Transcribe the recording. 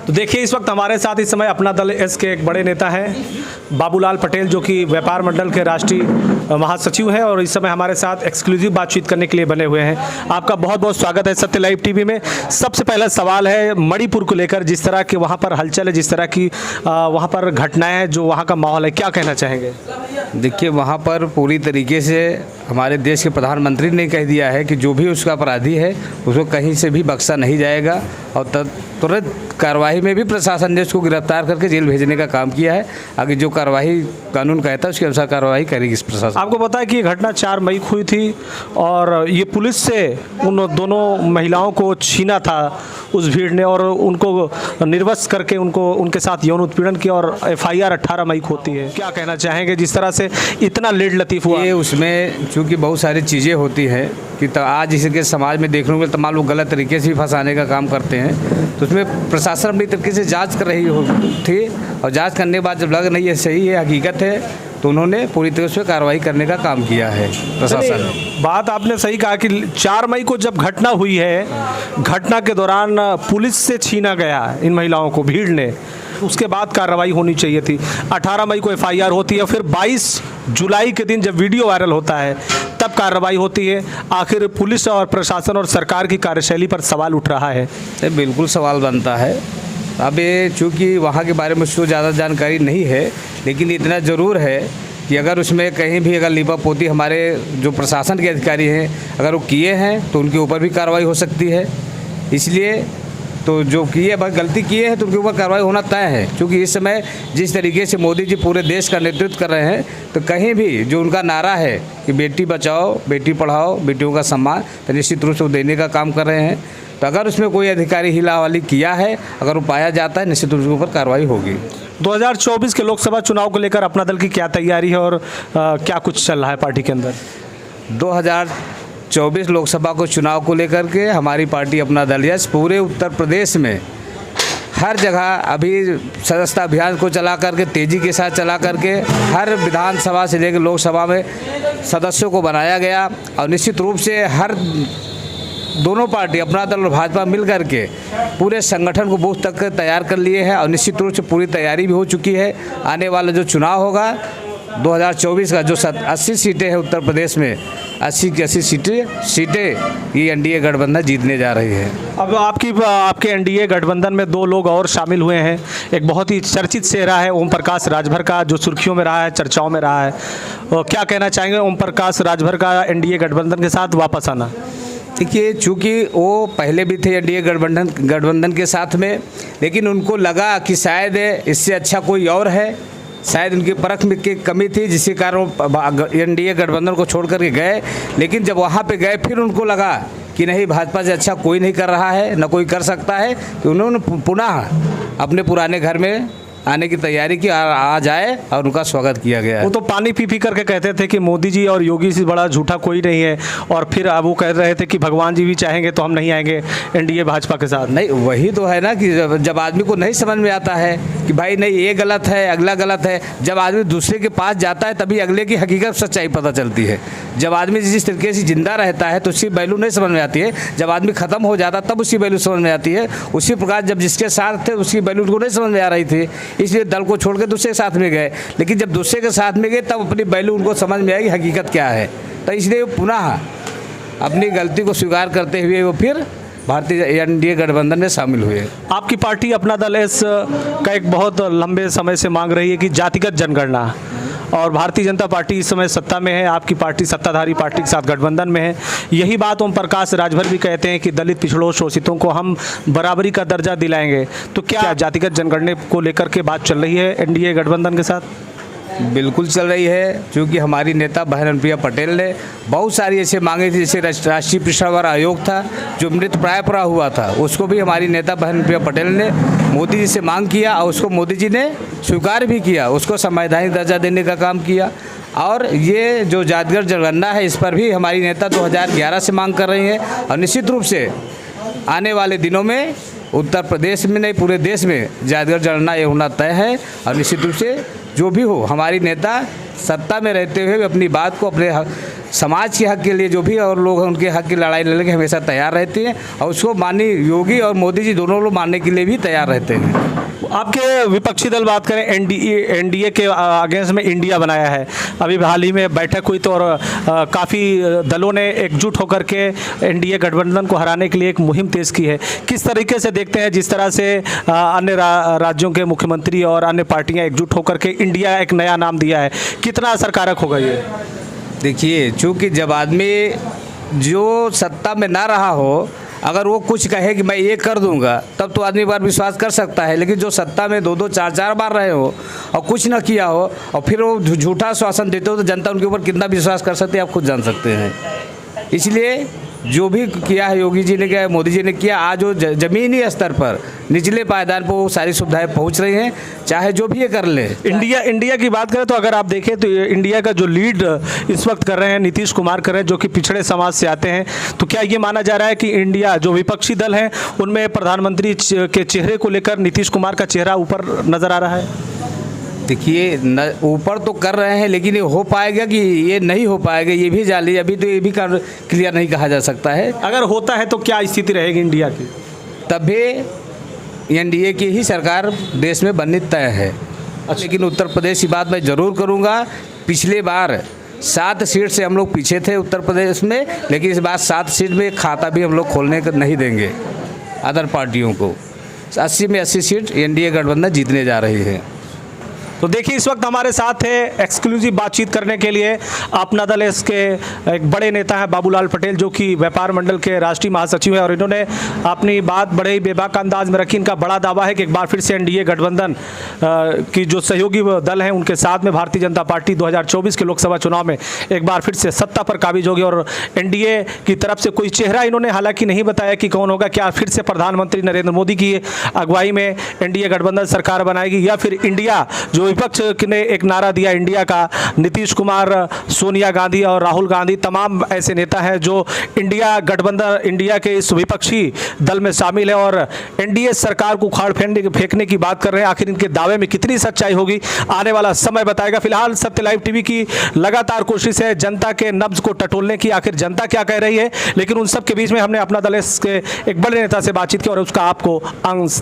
तो देखिए इस वक्त हमारे साथ इस समय अपना दल एस के एक बड़े नेता हैं बाबूलाल पटेल, जो कि व्यापार मंडल के राष्ट्रीय महासचिव हैं और इस समय हमारे साथ एक्सक्लूसिव बातचीत करने के लिए बने हुए हैं। आपका बहुत बहुत स्वागत है सत्य लाइव टीवी में। सबसे पहला सवाल है मणिपुर को लेकर, जिस तरह की वहाँ पर हलचल है, जिस तरह की वहाँ पर घटनाएं हैं, जो वहाँ का माहौल है, क्या कहना चाहेंगे? देखिए, वहाँ पर पूरी तरीके से हमारे देश के प्रधानमंत्री ने कह दिया है कि जो भी उसका अपराधी है उसको कहीं से भी बख्शा नहीं जाएगा और तुरंत कार्रवाई में भी प्रशासन ने उसको गिरफ्तार करके जेल भेजने का काम किया है। आगे जो कार्रवाई कानून कहता है उसके अनुसार कार्रवाई करेगी प्रशासन। आपको पता है कि ये घटना 4 मई को हुई थी और ये पुलिस से उन दोनों महिलाओं को छीना था उस भीड़ ने और उनको निर्वस्त्र करके उनके साथ यौन उत्पीड़न किया और FIR 18 मई को होती है। क्या कहना चाहेंगे जिस तरह से इतना लेट लतीफ़ हुआ? ये उसमें चूँकि बहुत सारी चीज़ें होती हैं कि आज इसके समाज में देखने को तमाम लोग गलत तरीके से भी फंसाने का काम करते हैं, तो उसमें प्रशासन अपनी तरीके से जांच कर रही थी और जांच करने के बाद जब लग नहीं है सही है, हकीकत है, तो उन्होंने पूरी तरह से कार्रवाई करने का काम किया है प्रशासन ने। बात आपने सही कहा कि 4 मई को जब घटना हुई है, घटना के दौरान पुलिस से छीना गया इन महिलाओं को भीड़ ने, उसके बाद कार्रवाई होनी चाहिए थी। 18 मई को FIR होती है, फिर 22 जुलाई के दिन जब वीडियो वायरल होता है तब कार्रवाई होती है। आखिर पुलिस और प्रशासन और सरकार की कार्यशैली पर सवाल उठ रहा है। बिल्कुल सवाल बनता है। अब ये चूँकि वहाँ के बारे में उसको ज़्यादा जानकारी नहीं है, लेकिन इतना ज़रूर है कि अगर उसमें कहीं भी अगर लीपापोती हमारे जो प्रशासन के अधिकारी हैं अगर वो किए हैं तो उनके ऊपर भी कार्रवाई हो सकती है। इसलिए तो जो किए भाई गलती किए हैं तो उनके ऊपर कार्रवाई होना तय है, क्योंकि इस समय जिस तरीके से मोदी जी पूरे देश का नेतृत्व कर रहे हैं, तो कहीं भी जो उनका नारा है कि बेटी बचाओ बेटी पढ़ाओ बेटियों का सम्मान, तो निश्चित रूप से वो देने का काम कर रहे हैं। तो अगर उसमें कोई अधिकारी हिलावाली किया है, अगर वो पाया जाता है, निश्चित रूप से ऊपर कार्रवाई होगी। 2024 के लोकसभा चुनाव को लेकर अपना दल की क्या तैयारी है और क्या कुछ चल रहा है पार्टी के अंदर? 2024 लोकसभा को चुनाव को लेकर के हमारी पार्टी अपना दल यस पूरे उत्तर प्रदेश में हर जगह अभी सदस्यता अभियान को चला करके तेज़ी के साथ चला करके हर विधानसभा से लेकर लोकसभा में सदस्यों को बनाया गया और निश्चित रूप से हर दोनों पार्टी अपना दल और भाजपा मिल करके पूरे संगठन को बूथ तक तैयार कर लिए हैं और निश्चित रूप से पूरी तैयारी भी हो चुकी है। आने वाला जो चुनाव होगा 2024 का जो 80 सीटें हैं उत्तर प्रदेश में, 80 की 80 सीटें ये NDA गठबंधन जीतने जा रही है। अब आपके NDA गठबंधन में 2 लोग और शामिल हुए हैं। एक बहुत ही चर्चित चेहरा है ओम प्रकाश राजभर का, जो सुर्खियों में रहा है, चर्चाओं में रहा है। क्या कहना चाहेंगे ओम प्रकाश राजभर का NDA गठबंधन के साथ वापस आना? देखिए, चूँकि वो पहले भी थे NDA गठबंधन के साथ में, लेकिन उनको लगा कि शायद इससे अच्छा कोई और है, शायद उनकी परख में की कमी थी, जिसके कारण NDA गठबंधन को छोड़ करके गए। लेकिन जब वहाँ पे गए फिर उनको लगा कि नहीं, भाजपा से अच्छा कोई नहीं कर रहा है, न कोई कर सकता है, तो उन्होंने पुनः अपने पुराने घर में आने की तैयारी की, आ जाए और उनका स्वागत किया गया है। वो तो पानी पी करके कहते थे कि मोदी जी और योगी से बड़ा झूठा कोई नहीं है, और फिर अब वो कह रहे थे कि भगवान जी भी चाहेंगे तो हम नहीं आएंगे NDA भाजपा के साथ। नहीं, वही तो है ना कि जब आदमी को नहीं समझ में आता है कि भाई नहीं ये गलत है अगला गलत है, जब आदमी दूसरे के पास जाता है तभी अगले की हकीकत सच्चाई पता चलती है। जब आदमी जिस तरीके से जिंदा रहता है तो उसकी वैल्यू नहीं समझ में आती है, जब आदमी ख़त्म हो जाता तब उसकी वैल्यू समझ में आती है। उसी प्रकार जब जिसके साथ थे उसकी वैल्यू उनको नहीं समझ में आ रही थी, इसलिए दल को छोड़ के दूसरे के साथ में गए। लेकिन जब दूसरे के साथ में गए तब अपनी वैल्यू उनको समझ में आएगी हकीकत क्या है, तो इसलिए पुनः अपनी गलती को स्वीकार करते हुए वो फिर भारतीय NDA गठबंधन में शामिल हुए। आपकी पार्टी अपना दल एस का एक बहुत लंबे समय से मांग रही है कि जातिगत जनगणना, और भारतीय जनता पार्टी इस समय सत्ता में है, आपकी पार्टी सत्ताधारी पार्टी के साथ गठबंधन में है। यही बात ओम प्रकाश राजभर भी कहते हैं कि दलित पिछड़ों शोषितों को हम बराबरी का दर्जा दिलाएंगे। तो क्या जातिगत जनगणना को लेकर के बात चल रही है NDA गठबंधन के साथ? बिल्कुल चल रही है, क्योंकि हमारी नेता बहन अनुप्रिया पटेल ने बहुत सारी ऐसे मांगे थी, जैसे राष्ट्रीय पिछड़ा वर्ग आयोग था जो मृत प्राय पड़ा हुआ था, उसको भी हमारी नेता बहन अनुप्रिया पटेल ने मोदी जी से मांग किया और उसको मोदी जी ने स्वीकार भी किया, उसको संवैधानिक दर्जा देने का काम किया। और ये जो जातिगत जनगणना है इस पर भी हमारी नेता 2011 से मांग कर रही है और निश्चित रूप से आने वाले दिनों में उत्तर प्रदेश में नहीं पूरे देश में जातिगत जनगणना ये होना तय है। और निश्चित रूप से जो भी हो हमारी नेता सत्ता में रहते हुए भी अपनी बात को अपने समाज के हक के लिए जो भी और लोग हैं उनके हक की लड़ाई लड़ने के हमेशा तैयार रहते हैं और उसको माननीय योगी और मोदी जी दोनों लोग मानने के लिए भी तैयार रहते हैं। आपके विपक्षी दल बात करें एनडीए के अगेंस्ट में इंडिया बनाया है। अभी हाल ही में बैठक हुई तो और काफ़ी दलों ने एकजुट होकर के एनडीए गठबंधन को हराने के लिए एक मुहिम तेज की है। किस तरीके से देखते हैं जिस तरह से अन्य राज्यों के मुख्यमंत्री और अन्य पार्टियां एकजुट होकर के इंडिया एक नया नाम दिया है, कितना असरकारक होगा ये? देखिए, चूँकि जब आदमी जो सत्ता में ना रहा हो अगर वो कुछ कहे कि मैं ये कर दूंगा तब तो आदमी बार विश्वास कर सकता है, लेकिन जो सत्ता में 2-2 4-4 बार रहे हो और कुछ ना किया हो और फिर वो झूठा शासन देते हो तो जनता उनके ऊपर कितना विश्वास कर सकती है आप खुद जान सकते हैं। इसलिए जो भी किया है योगी जी ने किया, मोदी जी ने किया, आज वो ज़मीनी स्तर पर निचले पायदान पर वो सारी सुविधाएं पहुंच रही हैं, चाहे जो भी ये कर ले। इंडिया की बात करें तो अगर आप देखें तो इंडिया का जो लीड इस वक्त कर रहे हैं नीतीश कुमार कर रहे हैं, जो कि पिछड़े समाज से आते हैं। तो क्या ये माना जा रहा है कि इंडिया जो विपक्षी दल हैं उनमें प्रधानमंत्री के चेहरे को लेकर नीतीश कुमार का चेहरा ऊपर नज़र आ रहा है? देखिए, ऊपर तो कर रहे हैं लेकिन ये हो पाएगा कि ये नहीं हो पाएगा ये भी जाली, अभी तो ये भी क्लियर नहीं कहा जा सकता है। अगर होता है तो क्या स्थिति रहेगी इंडिया की? तभी एनडीए की ही सरकार देश में बननी तय है। लेकिन उत्तर प्रदेश की बात मैं ज़रूर करूँगा। पिछले बार 7 सीट से हम लोग पीछे थे उत्तर प्रदेश में, लेकिन इस बार 7 सीट में खाता भी हम लोग खोलने को नहीं देंगे अदर पार्टियों को। 80 में 80 सीट एनडीए गठबंधन जीतने जा रही है। तो देखिए, इस वक्त हमारे साथ है एक्सक्लूसिव बातचीत करने के लिए अपना दल एस के एक बड़े नेता हैं बाबूलाल पटेल, जो कि व्यापार मंडल के राष्ट्रीय महासचिव हैं और इन्होंने अपनी बात बड़े ही बेबाक अंदाज में रखी। इनका बड़ा दावा है कि एक बार फिर से एनडीए गठबंधन की जो सहयोगी दल हैं उनके साथ में भारतीय जनता पार्टी 2024 के लोकसभा चुनाव में एक बार फिर से सत्ता पर काबिज होगी। और एनडीए की तरफ से कोई चेहरा इन्होंने हालांकि नहीं बताया कि कौन होगा, क्या फिर से प्रधानमंत्री नरेंद्र मोदी की अगुवाई में एनडीए गठबंधन सरकार बनाएगी या फिर इंडिया जो विपक्ष ने एक नारा दिया इंडिया का, नीतीश कुमार, सोनिया गांधी और राहुल गांधी तमाम ऐसे नेता हैं जो इंडिया गठबंधन इंडिया के इस विपक्षी दल में शामिल है और एनडीए सरकार को उखाड़ फेंकने की बात कर रहे हैं। आखिर इनके दावे में कितनी सच्चाई होगी आने वाला समय बताएगा। फिलहाल सत्य लाइव टीवी की लगातार कोशिश है जनता के नब्ज को टटोलने की, आखिर जनता क्या कह रही है, लेकिन उन सब के बीच में हमने अपना दल के एक बड़े नेता से बातचीत की और उसका आपको अंश